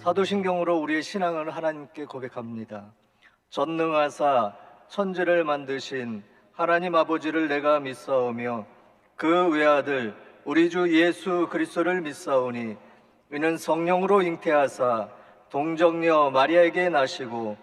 사도신경으로 우리의 신앙을 하나님께 고백합니다. 전능하사 천지를 만드신 하나님 아버지를 내가 믿사오며 그 외아들 우리 주 예수 그리스도를 믿사오니 이는 성령으로 잉태하사 동정녀 마리아에게 나시고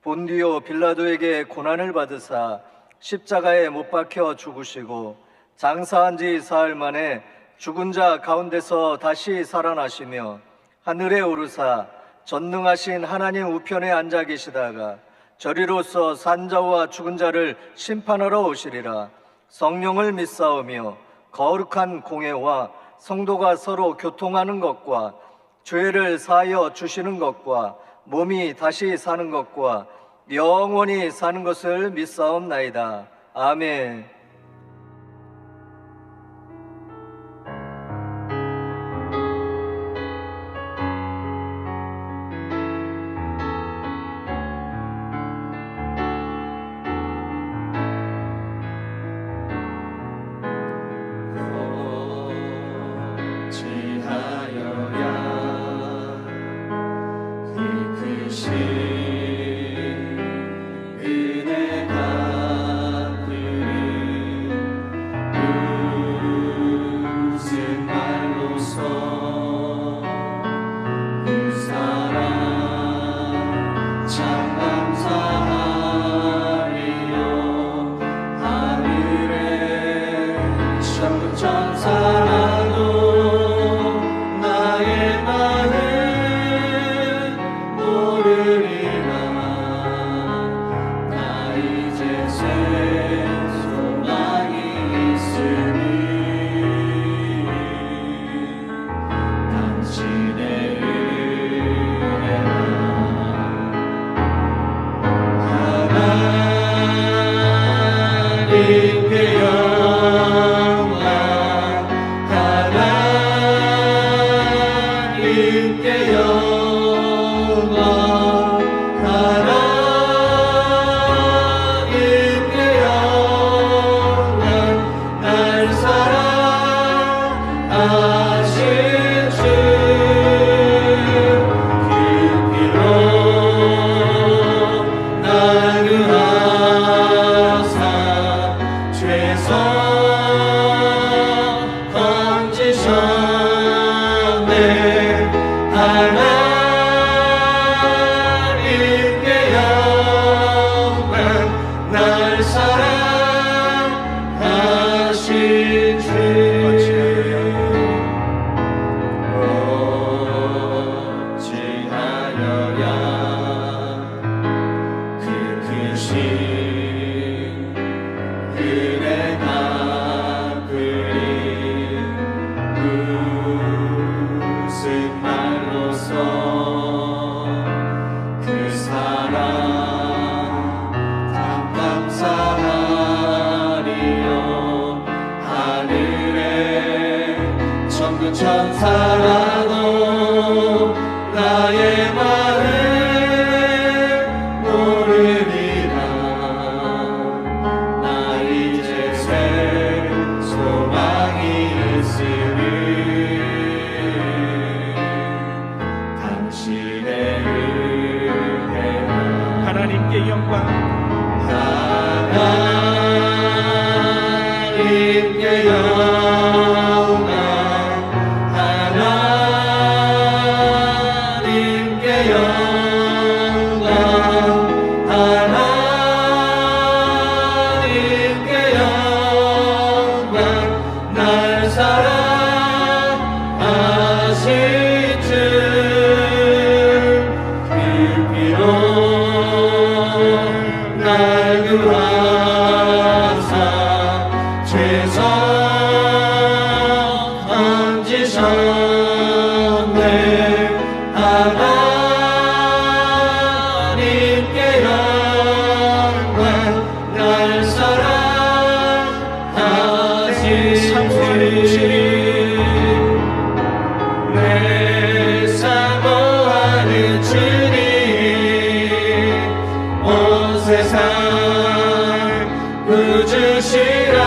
본디오 빌라도에게 고난을 받으사 십자가에 못 박혀 죽으시고 장사한 지 사흘 만에 죽은 자 가운데서 다시 살아나시며 하늘에 오르사 전능하신 하나님 우편에 앉아 계시다가 저리로서 산자와 죽은 자를 심판하러 오시리라. 성령을 믿사오며 거룩한 공회와 성도가 서로 교통하는 것과 죄를 사하여 주시는 것과 몸이 다시 사는 것과 영원히 사는 것을 믿사옵나이다. 아멘. 천사라도 나의 마음 모르리라. 나 이제 새 소망이 있으니 당신의 은혜라. 하나님께 영광. 하나님께 영광. 하나님께 영광. 하나님께 영광. 날 사랑하신 주 그 피로 날 구하사 죄서 얹으셨네. 하나님께 영광. 날 사랑하신 주 내 사모하는 주님 온 세상 구주시라.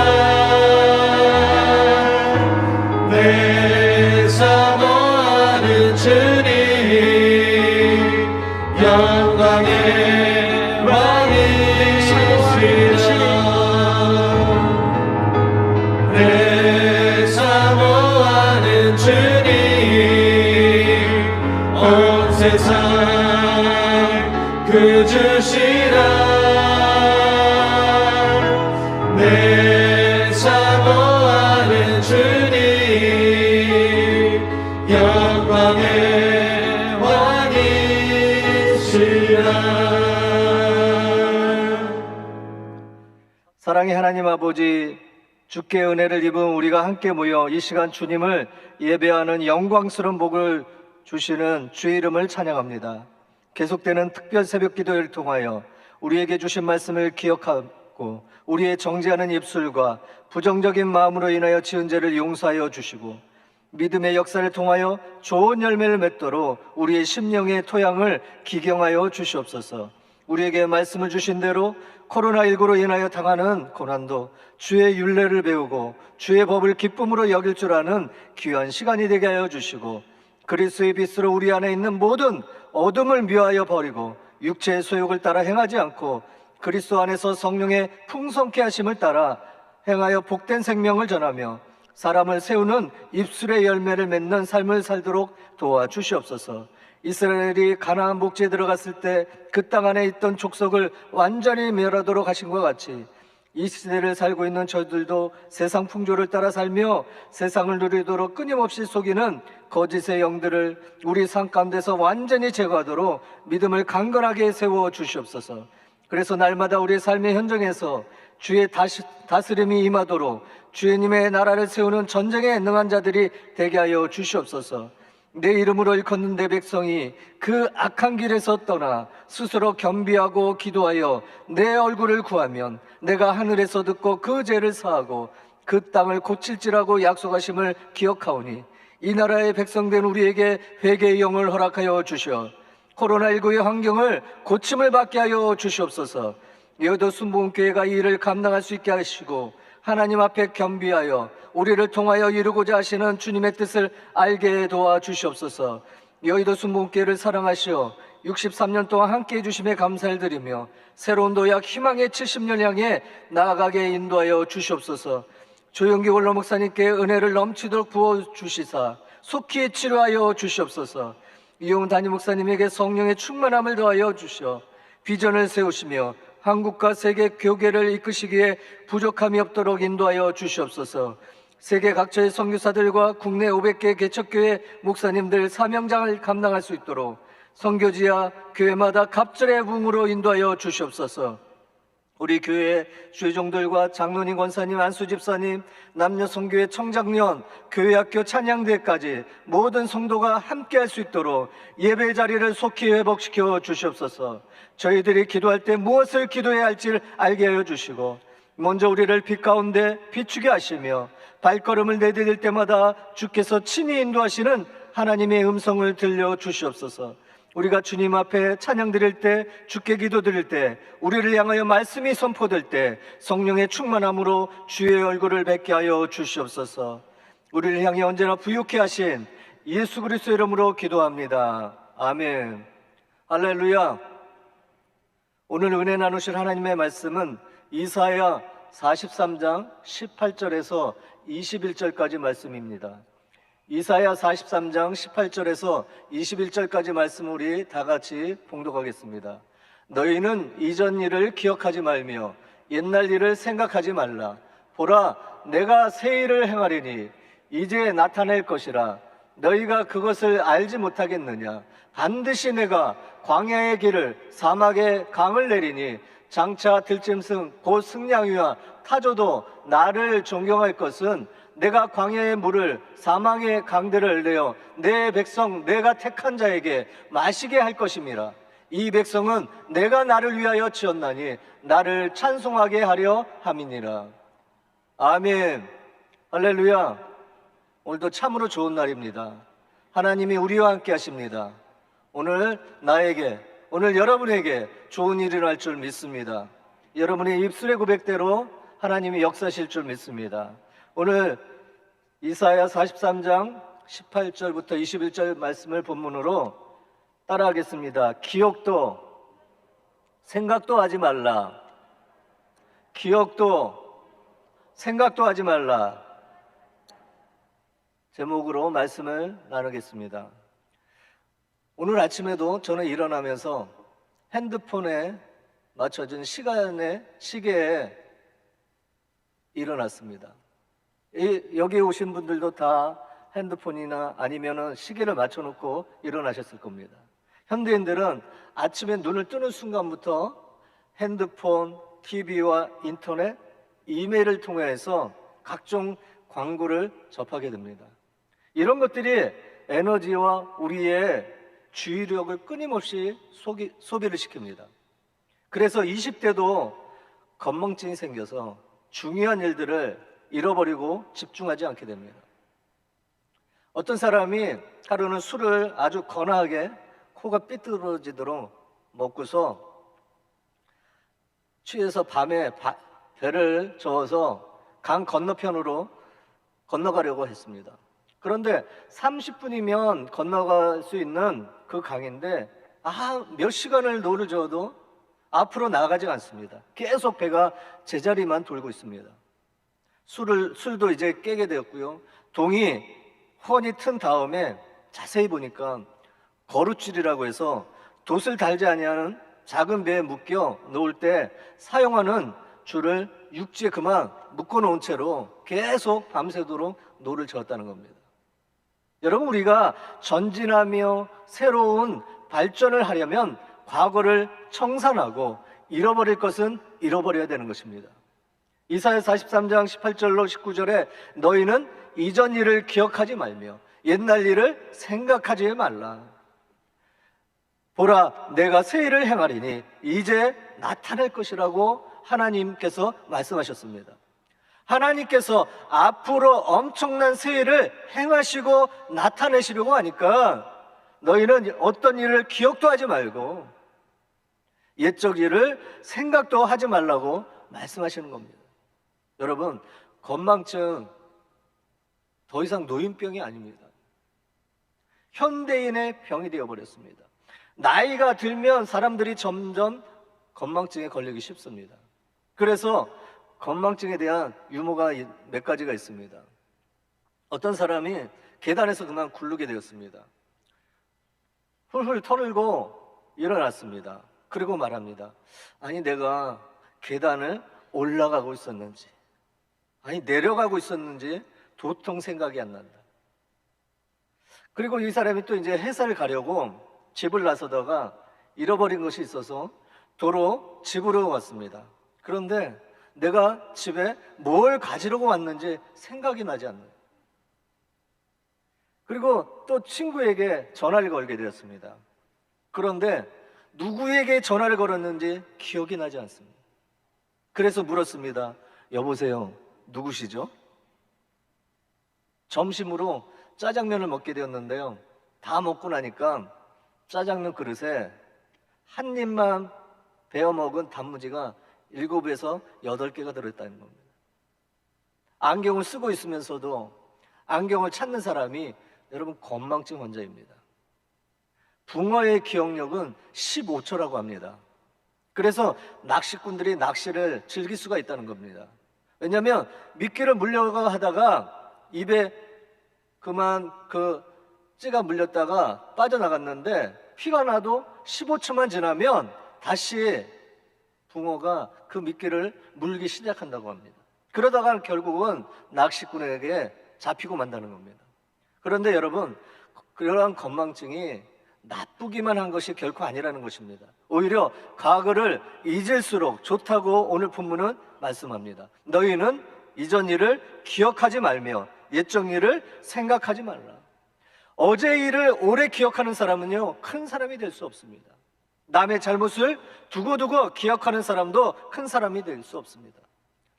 내 사모하는 주님 하는 주님 온 세상 그 주시라 내 사모하는 주님 영광의 왕이시라. 사랑의 하나님 아버지, 주께 은혜를 입은 우리가 함께 모여 이 시간 주님을 예배하는 영광스러운 복을 주시는 주의 이름을 찬양합니다. 계속되는 특별 새벽 기도를 통하여 우리에게 주신 말씀을 기억하고 우리의 정죄하는 입술과 부정적인 마음으로 인하여 지은 죄를 용서하여 주시고 믿음의 역사를 통하여 좋은 열매를 맺도록 우리의 심령의 토양을 기경하여 주시옵소서. 우리에게 말씀을 주신 대로 코로나19로 인하여 당하는 고난도 주의 율례를 배우고 주의 법을 기쁨으로 여길 줄 아는 귀한 시간이 되게 하여 주시고 그리스도의 빛으로 우리 안에 있는 모든 어둠을 멸하여 버리고 육체의 소욕을 따라 행하지 않고 그리스도 안에서 성령의 풍성케 하심을 따라 행하여 복된 생명을 전하며 사람을 세우는 입술의 열매를 맺는 삶을 살도록 도와주시옵소서. 이스라엘이 가나안 복지에 들어갔을 때 그 땅 안에 있던 족속을 완전히 멸하도록 하신 것 같이 이 시대를 살고 있는 저희들도 세상 풍조를 따라 살며 세상을 누리도록 끊임없이 속이는 거짓의 영들을 우리 삶 가운데서 완전히 제거하도록 믿음을 강건하게 세워 주시옵소서. 그래서 날마다 우리의 삶의 현장에서 주의 다스림이 임하도록 주님의 나라를 세우는 전쟁에 능한 자들이 되게 하여 주시옵소서. 내 이름으로 일컫는 내 백성이 그 악한 길에서 떠나 스스로 겸비하고 기도하여 내 얼굴을 구하면 내가 하늘에서 듣고 그 죄를 사하고 그 땅을 고칠지라고 약속하심을 기억하오니 이 나라의 백성된 우리에게 회개의 영을 허락하여 주시어 코로나19의 환경을 고침을 받게 하여 주시옵소서. 여도 순복음교회가 이 일을 감당할 수 있게 하시고 하나님 앞에 겸비하여 우리를 통하여 이루고자 하시는 주님의 뜻을 알게 도와주시옵소서. 여의도 순복음교회를 사랑하시어 63년 동안 함께해 주심에 감사를 드리며 새로운 도약 희망의 70년 향해 나아가게 인도하여 주시옵소서. 조영기 원로 목사님께 은혜를 넘치도록 부어주시사 속히 치료하여 주시옵소서. 이용훈 담임 목사님에게 성령의 충만함을 더하여 주시어 비전을 세우시며 한국과 세계 교계를 이끄시기에 부족함이 없도록 인도하여 주시옵소서. 세계 각처의 선교사들과 국내 500개 개척교회 목사님들 사명장을 감당할 수 있도록 선교지와 교회마다 갑절의 부흥으로 인도하여 주시옵소서. 우리 교회 주의종들과 장로님, 권사님, 안수집사님, 남녀성교회 청장년, 교회학교 찬양대까지 모든 성도가 함께할 수 있도록 예배 자리를 속히 회복시켜 주시옵소서. 저희들이 기도할 때 무엇을 기도해야 할지를 알게 하여 주시고 먼저 우리를 빛 가운데 비추게 하시며 발걸음을 내디딜 때마다 주께서 친히 인도하시는 하나님의 음성을 들려 주시옵소서. 우리가 주님 앞에 찬양 드릴 때, 주께 기도 드릴 때, 우리를 향하여 말씀이 선포될 때 성령의 충만함으로 주의 얼굴을 뵙게 하여 주시옵소서. 우리를 향해 언제나 부유케 하신 예수 그리스도의 이름으로 기도합니다. 아멘. 할렐루야. 오늘 은혜 나누실 하나님의 말씀은 이사야 43장 18절에서 21절까지 말씀입니다. 이사야 43장 18절에서 21절까지 말씀 우리 다 같이 봉독하겠습니다. 너희는 이전 일을 기억하지 말며 옛날 일을 생각하지 말라. 보라, 내가 새 일을 행하리니 이제 나타낼 것이라. 너희가 그것을 알지 못하겠느냐? 반드시 내가 광야의 길을 사막의 강을 내리니 장차 들짐승 곧 승냥이와 타조도 나를 존경할 것은 내가 광야의 물을 사망의 강들을 내어 내 백성 내가 택한 자에게 마시게 할 것임이라. 이 백성은 내가 나를 위하여 지었나니 나를 찬송하게 하려 함이니라. 아멘. 할렐루야. 오늘도 참으로 좋은 날입니다. 하나님이 우리와 함께 하십니다. 오늘 나에게, 오늘 여러분에게 좋은 일이 날 줄 믿습니다. 여러분의 입술의 고백대로 하나님이 역사하실 줄 믿습니다. 오늘 이사야 43장 18절부터 21절 말씀을 본문으로 따라하겠습니다. 기억도 생각도 하지 말라. 기억도 생각도 하지 말라. 제목으로 말씀을 나누겠습니다. 오늘 아침에도 저는 일어나면서 핸드폰에 맞춰진 시계에 일어났습니다. 여기 오신 분들도 다 핸드폰이나 아니면은 시계를 맞춰놓고 일어나셨을 겁니다. 현대인들은 아침에 눈을 뜨는 순간부터 핸드폰, TV와 인터넷, 이메일을 통해서 각종 광고를 접하게 됩니다. 이런 것들이 에너지와 우리의 주의력을 끊임없이 소비를 시킵니다. 그래서 20대도 건망증이 생겨서 중요한 일들을 잃어버리고 집중하지 않게 됩니다. 어떤 사람이 하루는 술을 아주 거나하게 코가 삐뚤어지도록 먹고서 취해서 밤에 배를 저어서 강 건너편으로 건너가려고 했습니다. 그런데 30분이면 건너갈 수 있는 그 강인데 몇 시간을 노를 저어도 앞으로 나가지 않습니다. 계속 배가 제자리만 돌고 있습니다. 술도 이제 깨게 되었고요. 동이 훤히 튼 다음에 자세히 보니까 거루줄이라고 해서 돛을 달지 아니하는 작은 배에 묶여 놓을 때 사용하는 줄을 육지에 그만 묶어 놓은 채로 계속 밤새도록 노를 저었다는 겁니다. 여러분, 우리가 전진하며 새로운 발전을 하려면 과거를 청산하고 잃어버릴 것은 잃어버려야 되는 것입니다. 이사야 43장 18절로 19절에 너희는 이전 일을 기억하지 말며 옛날 일을 생각하지 말라. 보라, 내가 새 일을 행하리니 이제 나타날 것이라고 하나님께서 말씀하셨습니다. 하나님께서 앞으로 엄청난 새 일을 행하시고 나타내시려고 하니까 너희는 어떤 일을 기억도 하지 말고 옛적 일을 생각도 하지 말라고 말씀하시는 겁니다. 여러분, 건망증 더 이상 노인병이 아닙니다. 현대인의 병이 되어버렸습니다. 나이가 들면 사람들이 점점 건망증에 걸리기 쉽습니다. 그래서 건망증에 대한 유머가 몇 가지가 있습니다. 어떤 사람이 계단에서 그만 굴르게 되었습니다. 훌훌 털고 일어났습니다. 그리고 말합니다. 아니, 내가 계단을 올라가고 있었는지, 아니 내려가고 있었는지 도통 생각이 안 난다. 그리고 이 사람이 또 이제 회사를 가려고 집을 나서다가 잃어버린 것이 있어서 도로 집으로 왔습니다. 그런데 내가 집에 뭘 가지려고 왔는지 생각이 나지 않는. 그리고 또 친구에게 전화를 걸게 되었습니다. 그런데 누구에게 전화를 걸었는지 기억이 나지 않습니다. 그래서 물었습니다. 여보세요, 누구시죠? 점심으로 짜장면을 먹게 되었는데요. 다 먹고 나니까 짜장면 그릇에 한 입만 베어 먹은 단무지가 7에서 8개가 들어있다는 겁니다. 안경을 쓰고 있으면서도 안경을 찾는 사람이 여러분 건망증 환자입니다. 붕어의 기억력은 15초라고 합니다. 그래서 낚시꾼들이 낚시를 즐길 수가 있다는 겁니다. 왜냐하면 미끼를 물려고 하다가 입에 그만 찌가 물렸다가 빠져나갔는데 피가 나도 15초만 지나면 다시 붕어가 그 미끼를 물기 시작한다고 합니다. 그러다가 결국은 낚시꾼에게 잡히고 만다는 겁니다. 그런데 여러분, 그러한 건망증이 나쁘기만 한 것이 결코 아니라는 것입니다. 오히려 과거를 잊을수록 좋다고 오늘 본문은 말씀합니다. 너희는 이전 일을 기억하지 말며 옛적 일을 생각하지 말라. 어제 일을 오래 기억하는 사람은요, 큰 사람이 될 수 없습니다. 남의 잘못을 두고두고 기억하는 사람도 큰 사람이 될 수 없습니다.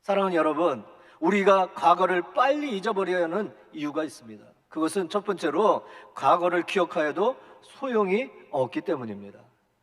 사랑하는 여러분, 우리가 과거를 빨리 잊어버려야 하는 이유가 있습니다. 그것은 첫 번째로 과거를 기억하여도 소용이 없기 때문입니다.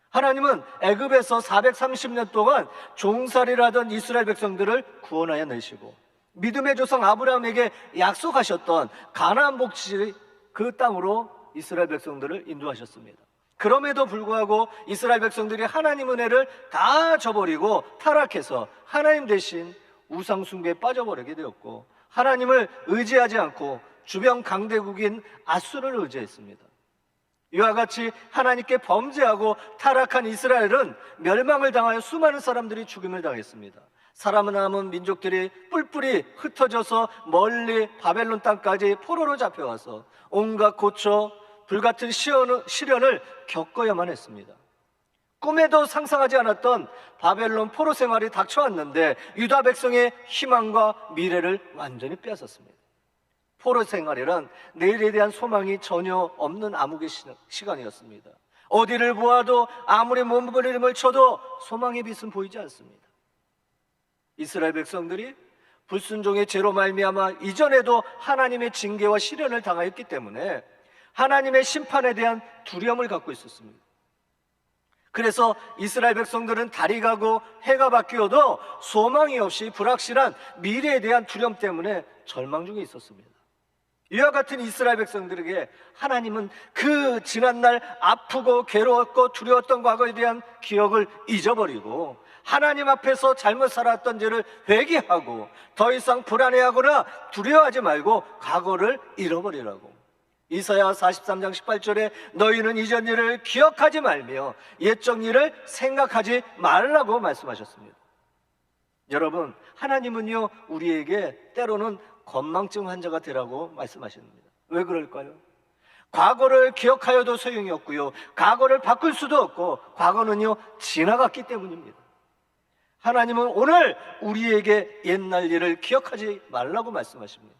하나님은 애굽에서 430년 동안 종살이를 하던 이스라엘 백성들을 구원하여 내시고 믿음의 조상 아브라함에게 약속하셨던 가나안 복지 그 땅으로 이스라엘 백성들을 인도하셨습니다. 그럼에도 불구하고 이스라엘 백성들이 하나님 은혜를 다 저버리고 타락해서 하나님 대신 우상 숭배에 빠져버리게 되었고 하나님을 의지하지 않고 주변 강대국인 아수를 의지했습니다. 이와 같이 하나님께 범죄하고 타락한 이스라엘은 멸망을 당하여 수많은 사람들이 죽임을 당했습니다. 살아남은 민족들이 뿔뿔이 흩어져서 멀리 바벨론 땅까지 포로로 잡혀와서 온갖 고초, 불같은 시련을 겪어야만 했습니다. 꿈에도 상상하지 않았던 바벨론 포로 생활이 닥쳐왔는데 유다 백성의 희망과 미래를 완전히 빼앗았습니다. 포로 생활이란 내일에 대한 소망이 전혀 없는 암흑의 시간이었습니다. 어디를 보아도 아무리 몸부림을 쳐도 소망의 빛은 보이지 않습니다. 이스라엘 백성들이 불순종의 죄로 말미암아 이전에도 하나님의 징계와 시련을 당하였기 때문에 하나님의 심판에 대한 두려움을 갖고 있었습니다. 그래서 이스라엘 백성들은 달이 가고 해가 바뀌어도 소망이 없이 불확실한 미래에 대한 두려움 때문에 절망 중에 있었습니다. 이와 같은 이스라엘 백성들에게 하나님은 그 지난날 아프고 괴로웠고 두려웠던 과거에 대한 기억을 잊어버리고 하나님 앞에서 잘못 살았던 죄를 회개하고 더 이상 불안해하거나 두려워하지 말고 과거를 잃어버리라고. 이사야 43장 18절에 너희는 이전 일을 기억하지 말며 옛적 일을 생각하지 말라고 말씀하셨습니다. 여러분, 하나님은요 우리에게 때로는 건망증 환자가 되라고 말씀하십니다. 왜 그럴까요? 과거를 기억하여도 소용이 없고요, 과거를 바꿀 수도 없고 과거는요 지나갔기 때문입니다. 하나님은 오늘 우리에게 옛날 일을 기억하지 말라고 말씀하십니다.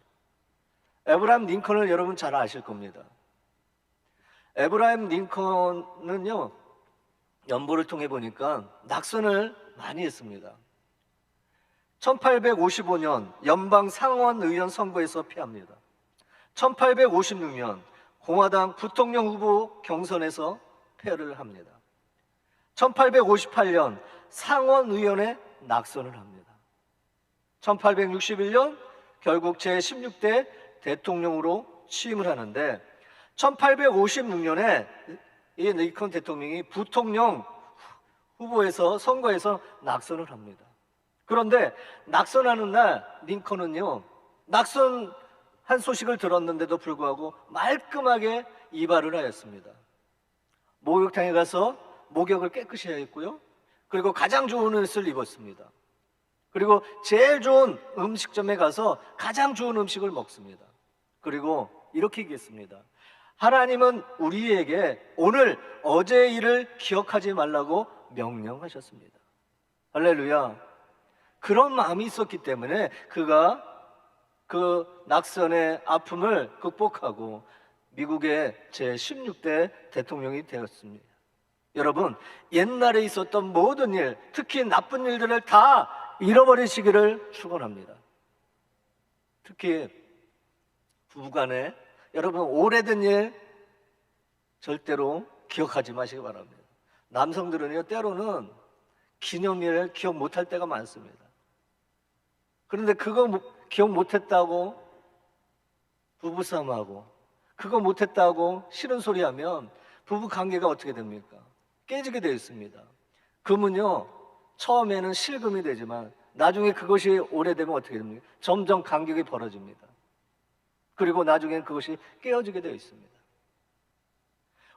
에브라임 링컨을 여러분 잘 아실 겁니다. 에브라임 링컨은요 연보를 통해 보니까 낙선을 많이 했습니다. 1855년 연방 상원의원 선거에서 패합니다. 1856년 공화당 부통령 후보 경선에서 패를 합니다. 1858년 상원의원에 낙선을 합니다. 1861년 결국 제16대 대통령으로 취임을 하는데 1856년에 이 링컨 대통령이 부통령 후보에서 선거에서 낙선을 합니다. 그런데 낙선하는 날 링컨은요 낙선한 소식을 들었는데도 불구하고 말끔하게 이발을 하였습니다. 목욕탕에 가서 목욕을 깨끗이 하였고요, 그리고 가장 좋은 옷을 입었습니다. 그리고 제일 좋은 음식점에 가서 가장 좋은 음식을 먹습니다. 그리고 이렇게 얘기했습니다. 하나님은 우리에게 오늘 어제의 일을 기억하지 말라고 명령하셨습니다. 할렐루야. 그런 마음이 있었기 때문에 그가 그 낙선의 아픔을 극복하고 미국의 제16대 대통령이 되었습니다. 여러분, 옛날에 있었던 모든 일, 특히 나쁜 일들을 다 잃어버리시기를 축원합니다. 특히 부부간에 여러분 오래된 일 절대로 기억하지 마시기 바랍니다. 남성들은요 때로는 기념일을 기억 못할 때가 많습니다. 그런데 그거 기억 못했다고 부부싸움하고 그거 못했다고 싫은 소리하면 부부 관계가 어떻게 됩니까? 깨지게 되어 있습니다. 금은요 처음에는 실금이 되지만 나중에 그것이 오래되면 어떻게 됩니까? 점점 간격이 벌어집니다. 그리고 나중엔 그것이 깨어지게 되어 있습니다.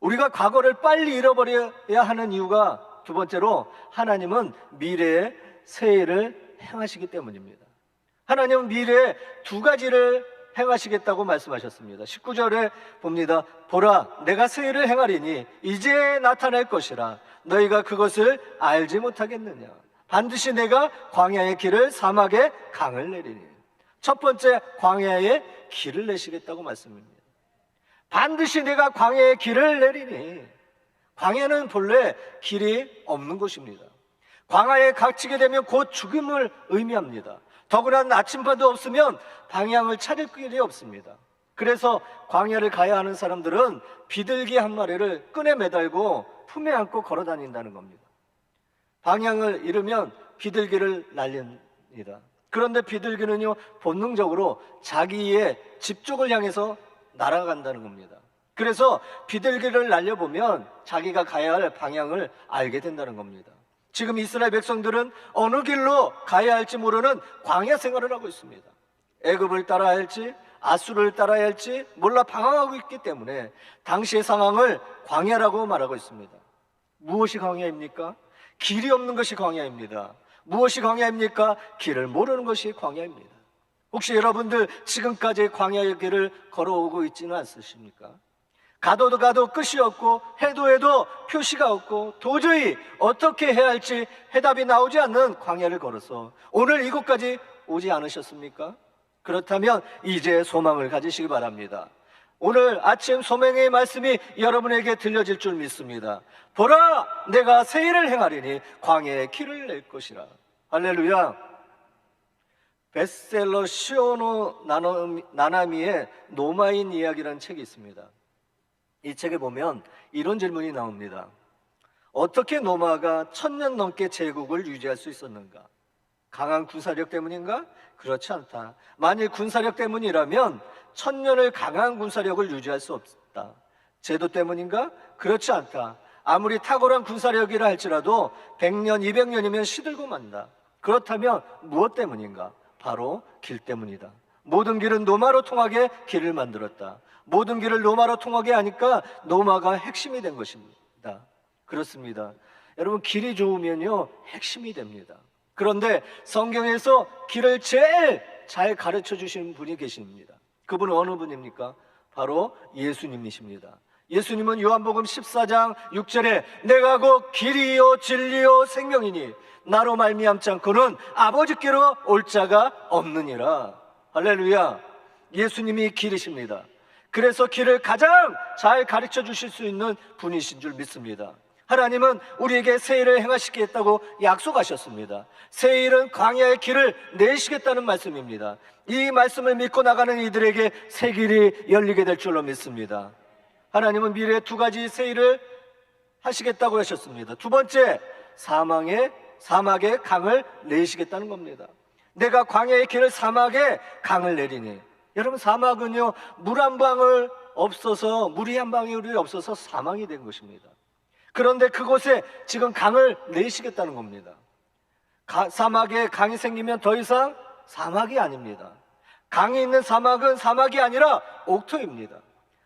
우리가 과거를 빨리 잃어버려야 하는 이유가 두 번째로 하나님은 미래에 새 일을 행하시기 때문입니다. 하나님은 미래에 두 가지를 행하시겠다고 말씀하셨습니다. 19절에 봅니다. 보라, 내가 새 일을 행하리니 이제 나타날 것이라 너희가 그것을 알지 못하겠느냐. 반드시 내가 광야의 길을 사막에 강을 내리니. 첫 번째, 광야에 길을 내시겠다고 말씀입니다. 반드시 내가 광야의 길을 내리니. 광야는 본래 길이 없는 곳입니다. 광야에 갇히게 되면 곧 죽음을 의미합니다. 더구나 나침반도 없으면 방향을 찾을 길이 없습니다. 그래서 광야를 가야 하는 사람들은 비둘기 한 마리를 끈에 매달고 품에 안고 걸어 다닌다는 겁니다. 방향을 잃으면 비둘기를 날립니다. 그런데 비둘기는요 본능적으로 자기의 집 쪽을 향해서 날아간다는 겁니다. 그래서 비둘기를 날려보면 자기가 가야 할 방향을 알게 된다는 겁니다. 지금 이스라엘 백성들은 어느 길로 가야 할지 모르는 광야 생활을 하고 있습니다. 애굽을 따라야 할지 아수를 따라야 할지 몰라 방황하고 있기 때문에 당시의 상황을 광야라고 말하고 있습니다. 무엇이 광야입니까? 길이 없는 것이 광야입니다. 무엇이 광야입니까? 길을 모르는 것이 광야입니다. 혹시 여러분들 지금까지 광야의 길을 걸어오고 있지는 않으십니까? 가도 끝이 없고 해도 표시가 없고 도저히 어떻게 해야 할지 해답이 나오지 않는 광야를 걸어서 오늘 이곳까지 오지 않으셨습니까? 그렇다면 이제 소망을 가지시기 바랍니다. 오늘 아침 소명의 말씀이 여러분에게 들려질 줄 믿습니다. 보라, 내가 새 일을 행하리니 광야의 길을 낼 것이라. 할렐루야. 베스트셀러 시오노 나나미의 노마인 이야기라는 책이 있습니다. 이 책에 보면 이런 질문이 나옵니다. 어떻게 노마가 1000년 넘게 제국을 유지할 수 있었는가? 강한 군사력 때문인가? 그렇지 않다. 만일 군사력 때문이라면 1000년을 강한 군사력을 유지할 수 없다. 제도 때문인가? 그렇지 않다. 아무리 탁월한 군사력이라 할지라도 100년, 200년이면 시들고 만다. 그렇다면 무엇 때문인가? 바로 길 때문이다. 모든 길은 노마로 통하게 길을 만들었다. 모든 길을 노마로 통하게 하니까 노마가 핵심이 된 것입니다. 그렇습니다. 여러분, 길이 좋으면요 핵심이 됩니다. 그런데 성경에서 길을 제일 잘 가르쳐 주시는 분이 계십니다. 그분은 어느 분입니까? 바로 예수님이십니다. 예수님은 요한복음 14장 6절에 내가 곧 길이요 진리요 생명이니 나로 말미암지 않고는 아버지께로 올 자가 없느니라. 할렐루야. 예수님이 길이십니다. 그래서 길을 가장 잘 가르쳐 주실 수 있는 분이신 줄 믿습니다. 하나님은 우리에게 새 일을 행하시겠다고 약속하셨습니다. 새 일은 광야의 길을 내시겠다는 말씀입니다. 이 말씀을 믿고 나가는 이들에게 새 길이 열리게 될 줄로 믿습니다. 하나님은 미래에 두 가지 새 일을 하시겠다고 하셨습니다. 두 번째, 사막의 강을 내시겠다는 겁니다. 내가 광야의 길을 사막에 강을 내리니, 여러분, 사막은요 물이 한 방울이 없어서 사망이 된 것입니다. 그런데 그곳에 지금 강을 내시겠다는 겁니다. 사막에 강이 생기면 더 이상 사막이 아닙니다. 강이 있는 사막은 사막이 아니라 옥토입니다.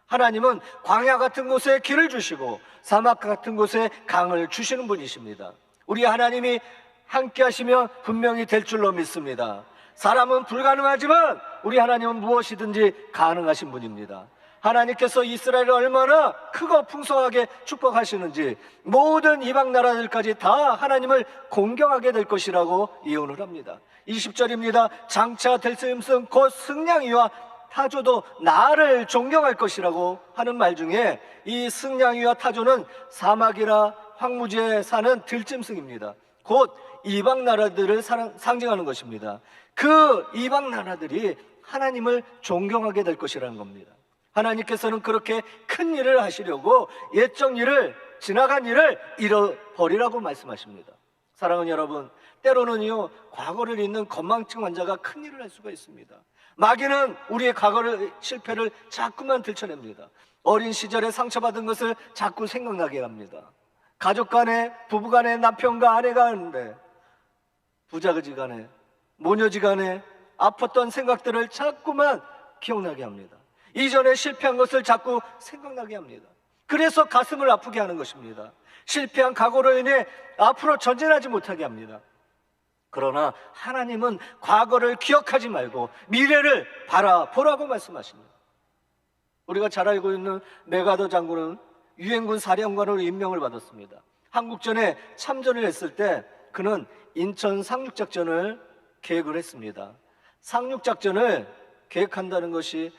하나님은 광야 같은 곳에 길을 주시고 사막 같은 곳에 강을 주시는 분이십니다. 우리 하나님이 함께 하시면 분명히 될 줄로 믿습니다. 사람은 불가능하지만 우리 하나님은 무엇이든지 가능하신 분입니다. 하나님께서 이스라엘을 얼마나 크고 풍성하게 축복하시는지 모든 이방 나라들까지 다 하나님을 공경하게 될 것이라고 예언을 합니다. 20절입니다. 장차 될 것은 곧 승냥이와 타조도 나를 존경할 것이라고 하는 말 중에 이 승냥이와 타조는 사막이나 황무지에 사는 들짐승입니다. 곧 이방 나라들을 상징하는 것입니다. 그 이방 나라들이 하나님을 존경하게 될 것이라는 겁니다. 하나님께서는 그렇게 큰 일을 하시려고 옛적 일을, 지나간 일을 잃어버리라고 말씀하십니다. 사랑하는 여러분, 때로는요 과거를 잊는 건망증 환자가 큰 일을 할 수가 있습니다. 마귀는 우리의 과거를, 실패를 자꾸만 들춰냅니다. 어린 시절에 상처받은 것을 자꾸 생각나게 합니다. 가족 간에, 부부 간에, 남편과 아내가 하는데, 부자그지 간에, 모녀지 간에 아팠던 생각들을 자꾸만 기억나게 합니다. 이전에 실패한 것을 자꾸 생각나게 합니다. 그래서 가슴을 아프게 하는 것입니다. 실패한 각오로 인해 앞으로 전진하지 못하게 합니다. 그러나 하나님은 과거를 기억하지 말고 미래를 바라보라고 말씀하십니다. 우리가 잘 알고 있는 메가더 장군은 유엔군 사령관으로 임명을 받았습니다. 한국전에 참전을 했을 때 그는 인천 상륙작전을 계획을 했습니다. 상륙작전을 계획한다는 것이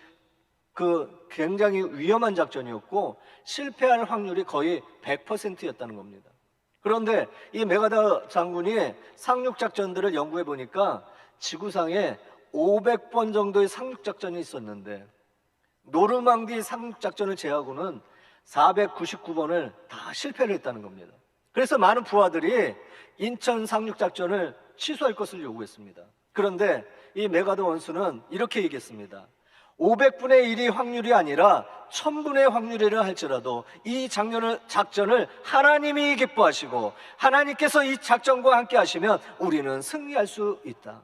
굉장히 위험한 작전이었고 실패할 확률이 거의 100%였다는 겁니다. 그런데 이 메가더 장군이 상륙작전들을 연구해 보니까 지구상에 500번 정도의 상륙작전이 있었는데 노르망디 상륙작전을 제하고는 499번을 다 실패를 했다는 겁니다. 그래서 많은 부하들이 인천 상륙작전을 취소할 것을 요구했습니다. 그런데 이 메가더 원수는 이렇게 얘기했습니다. 500분의 1이 확률이 아니라 1000분의 확률이라 할지라도 이 작전을 하나님이 기뻐하시고 하나님께서 이 작전과 함께 하시면 우리는 승리할 수 있다.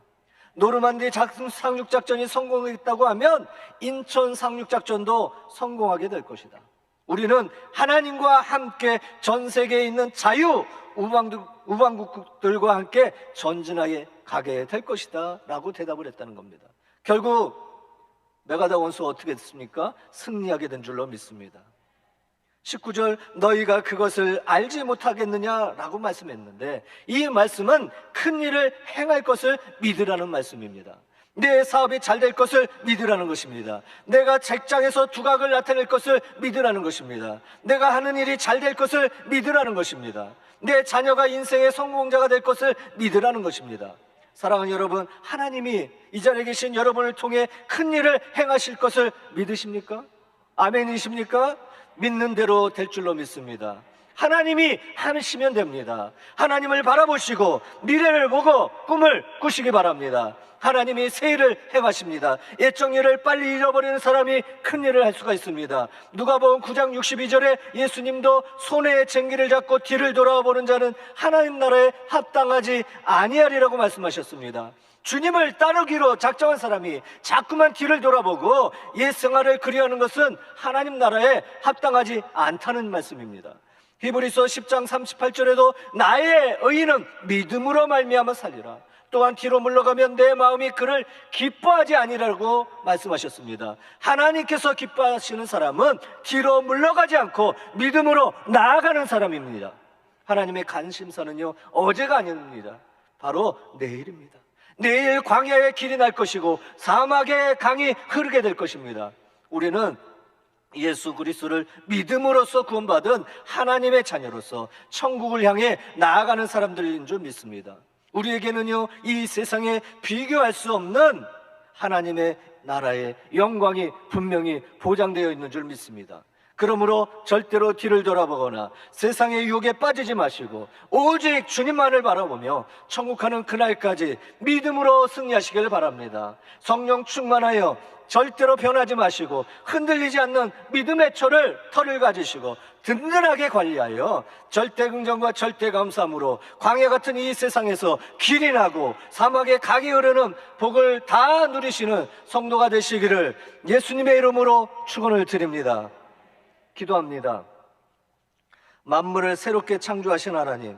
노르만디 상륙작전이 성공했다고 하면 인천 상륙작전도 성공하게 될 것이다. 우리는 하나님과 함께 전 세계에 있는 자유 우방국들과 함께 전진하게 가게 될 것이다 라고 대답을 했다는 겁니다. 결국 메가다 원수가 어떻게 됐습니까? 승리하게 된 줄로 믿습니다. 19절, 너희가 그것을 알지 못하겠느냐라고 말씀했는데, 이 말씀은 큰 일을 행할 것을 믿으라는 말씀입니다. 내 사업이 잘 될 것을 믿으라는 것입니다. 내가 직장에서 두각을 나타낼 것을 믿으라는 것입니다. 내가 하는 일이 잘 될 것을 믿으라는 것입니다. 내 자녀가 인생의 성공자가 될 것을 믿으라는 것입니다. 사랑하는 여러분, 하나님이 이 자리에 계신 여러분을 통해 큰 일을 행하실 것을 믿으십니까? 아멘이십니까? 믿는 대로 될 줄로 믿습니다. 하나님이 하시면 됩니다. 하나님을 바라보시고 미래를 보고 꿈을 꾸시기 바랍니다. 하나님이 새 일을 행하십니다. 옛적 일을 빨리 잃어버리는 사람이 큰 일을 할 수가 있습니다. 누가복음 9장 62절에 예수님도 손에 쟁기를 잡고 뒤를 돌아보는 자는 하나님 나라에 합당하지 아니하리라고 말씀하셨습니다. 주님을 따르기로 작정한 사람이 자꾸만 뒤를 돌아보고 옛 생활을 그리하는 것은 하나님 나라에 합당하지 않다는 말씀입니다. 히브리서 10장 38절에도 나의 의인은 믿음으로 말미암아 살리라. 또한 뒤로 물러가면 내 마음이 그를 기뻐하지 아니라고 말씀하셨습니다. 하나님께서 기뻐하시는 사람은 뒤로 물러가지 않고 믿음으로 나아가는 사람입니다. 하나님의 관심사는요, 어제가 아닙니다. 바로 내일입니다. 내일 광야의 길이 날 것이고 사막의 강이 흐르게 될 것입니다. 우리는 예수 그리스도를 믿음으로써 구원받은 하나님의 자녀로서 천국을 향해 나아가는 사람들인 줄 믿습니다. 우리에게는요, 이 세상에 비교할 수 없는 하나님의 나라의 영광이 분명히 보장되어 있는 줄 믿습니다. 그러므로 절대로 뒤를 돌아보거나 세상의 유혹에 빠지지 마시고 오직 주님만을 바라보며 천국 가는 그날까지 믿음으로 승리하시길 바랍니다. 성령 충만하여 절대로 변하지 마시고 흔들리지 않는 믿음의 털을 가지시고 든든하게 관리하여 절대 긍정과 절대 감사함으로 광야 같은 이 세상에서 길이 나고 사막에 강이 흐르는 복을 다 누리시는 성도가 되시기를 예수님의 이름으로 축원을 드립니다. 기도합니다. 만물을 새롭게 창조하신 하나님,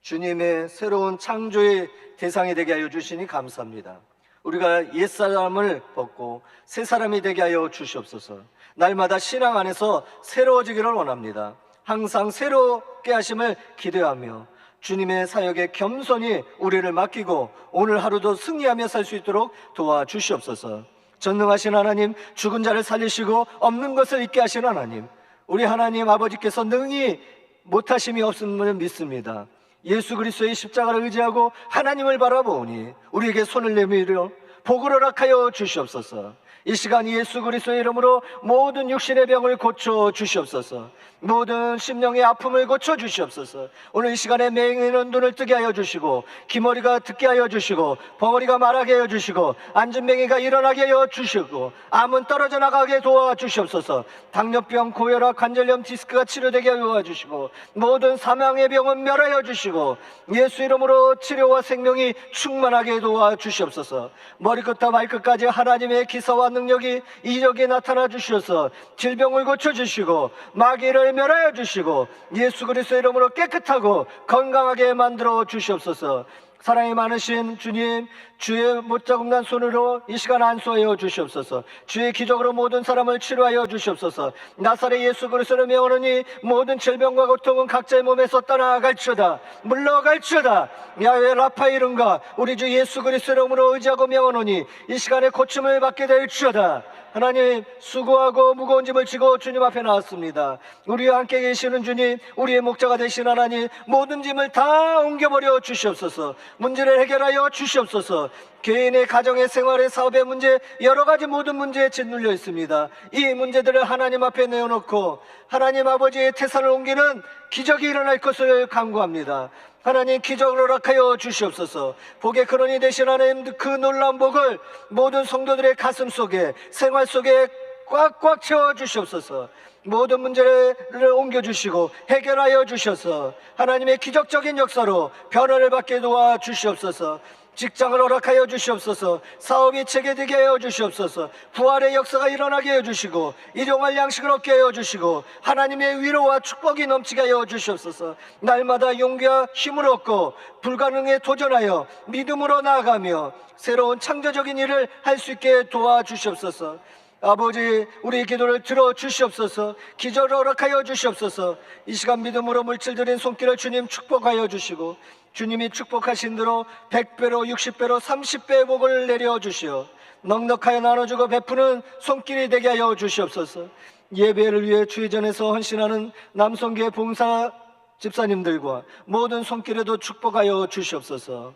주님의 새로운 창조의 대상이 되게 하여 주시니 감사합니다. 우리가 옛사람을 벗고 새사람이 되게 하여 주시옵소서. 날마다 신앙 안에서 새로워지기를 원합니다. 항상 새롭게 하심을 기대하며 주님의 사역에 겸손히 우리를 맡기고 오늘 하루도 승리하며 살 수 있도록 도와주시옵소서. 전능하신 하나님, 죽은 자를 살리시고 없는 것을 있게 하신 하나님, 우리 하나님 아버지께서 능히 못하심이 없음을 믿습니다. 예수 그리스도의 십자가를 의지하고 하나님을 바라보니 우리에게 손을 내밀어 복을 허락하여 주시옵소서. 이 시간 예수 그리스도의 이름으로 모든 육신의 병을 고쳐 주시옵소서. 모든 심령의 아픔을 고쳐 주시옵소서. 오늘 이 시간에 맹인은 눈을 뜨게 하여 주시고 귀머리가 듣게 하여 주시고 벙어리가 말하게 하여 주시고 앉은 맹이가 일어나게 하여 주시고 암은 떨어져 나가게 도와주시옵소서. 당뇨병, 고혈압, 관절염, 디스크가 치료되게 하여 도와주시고 모든 사망의 병은 멸하여 주시고 예수 이름으로 치료와 생명이 충만하게 도와주시옵소서. 머리끝부터 발끝까지 하나님의 기사와 능력이 이적에 나타나 주셔서 질병을 고쳐주시고 마귀를 멸하여 주시고 예수 그리스도의 이름으로 깨끗하고 건강하게 만들어 주시옵소서. 사랑이 많으신 주님, 주의 못자국난 손으로 이 시간 안수하여 주시옵소서. 주의 기적으로 모든 사람을 치료하여 주시옵소서. 나사렛 예수 그리스도를 명하노니 모든 질병과 고통은 각자의 몸에서 떠나갈지어다, 물러갈지어다. 야훼 라파 이름과 우리 주 예수 그리스도 이름으로 의지하고 명하노니 이 시간에 고침을 받게 될지어다. 하나님, 수고하고 무거운 짐을 지고 주님 앞에 나왔습니다. 우리와 함께 계시는 주님, 우리의 목자가 되신 하나님, 모든 짐을 다 옮겨버려 주시옵소서. 문제를 해결하여 주시옵소서. 개인의 가정의 생활의 사업의 문제, 여러 가지 모든 문제에 짓눌려 있습니다. 이 문제들을 하나님 앞에 내어놓고 하나님 아버지의 태산을 옮기는 기적이 일어날 것을 간구합니다. 하나님, 기적을 허락하여 주시옵소서. 복의 근원이 되신 하나님, 그 놀라운 복을 모든 성도들의 가슴 속에, 생활 속에 꽉꽉 채워 주시옵소서. 모든 문제를 옮겨주시고 해결하여 주셔서 하나님의 기적적인 역사로 변화를 받게 도와주시옵소서. 직장을 허락하여 주시옵소서. 사업이 체계되게 하여 주시옵소서. 부활의 역사가 일어나게 하여 주시고 일용할 양식을 얻게 하여 주시고 하나님의 위로와 축복이 넘치게 하여 주시옵소서. 날마다 용기와 힘을 얻고 불가능에 도전하여 믿음으로 나아가며 새로운 창조적인 일을 할 수 있게 도와주시옵소서. 아버지, 우리 기도를 들어주시옵소서. 기절을 허락하여 주시옵소서. 이 시간 믿음으로 물질드린 손길을 주님 축복하여 주시고 주님이 축복하신 대로 100배로 60배로 30배의 복을 내려주시어 넉넉하여 나눠주고 베푸는 손길이 되게 하여 주시옵소서. 예배를 위해 주의전에서 헌신하는 남성교회 봉사 집사님들과 모든 손길에도 축복하여 주시옵소서.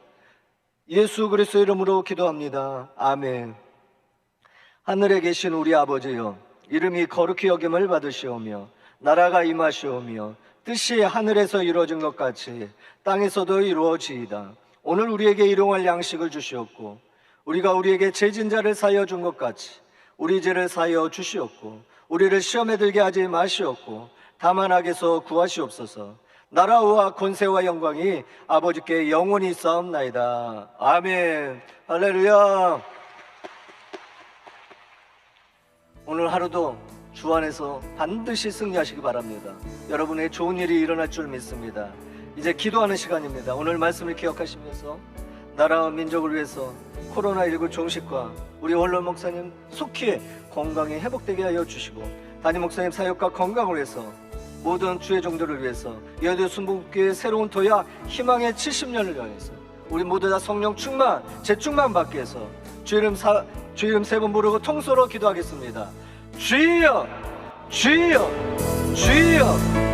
예수 그리스도 이름으로 기도합니다. 아멘. 하늘에 계신 우리 아버지여, 이름이 거룩히 여김을 받으시오며 나라가 임하시오며 뜻이 하늘에서 이루어진 것 같이 땅에서도 이루어지이다. 오늘 우리에게 일용할 양식을 주시옵고 우리가 우리에게 죄진 자를 사하여 준 것 같이 우리 죄를 사하여 주시옵고 우리를 시험에 들게 하지 마시옵고 다만 악에서 구하시옵소서. 나라와 권세와 영광이 아버지께 영원히 있사옵나이다. 아멘. 할렐루야. 오늘 하루도 주 안에서 반드시 승리하시기 바랍니다. 여러분의 좋은 일이 일어날 줄 믿습니다. 이제 기도하는 시간입니다. 오늘 말씀을 기억하시면서 나라와 민족을 위해서 코로나19 종식과 우리 원로 목사님 속히 건강이 회복되게 하여 주시고 담임 목사님 사역과 건강을 위해서 모든 주의 종들을 위해서 여대 순복교회 새로운 토야 희망의 70년을 위해서 우리 모두 다 성령 충만 재충만 받기 위해서 주 이름 세 번 부르고 통소로 기도하겠습니다. 주여 주여 주여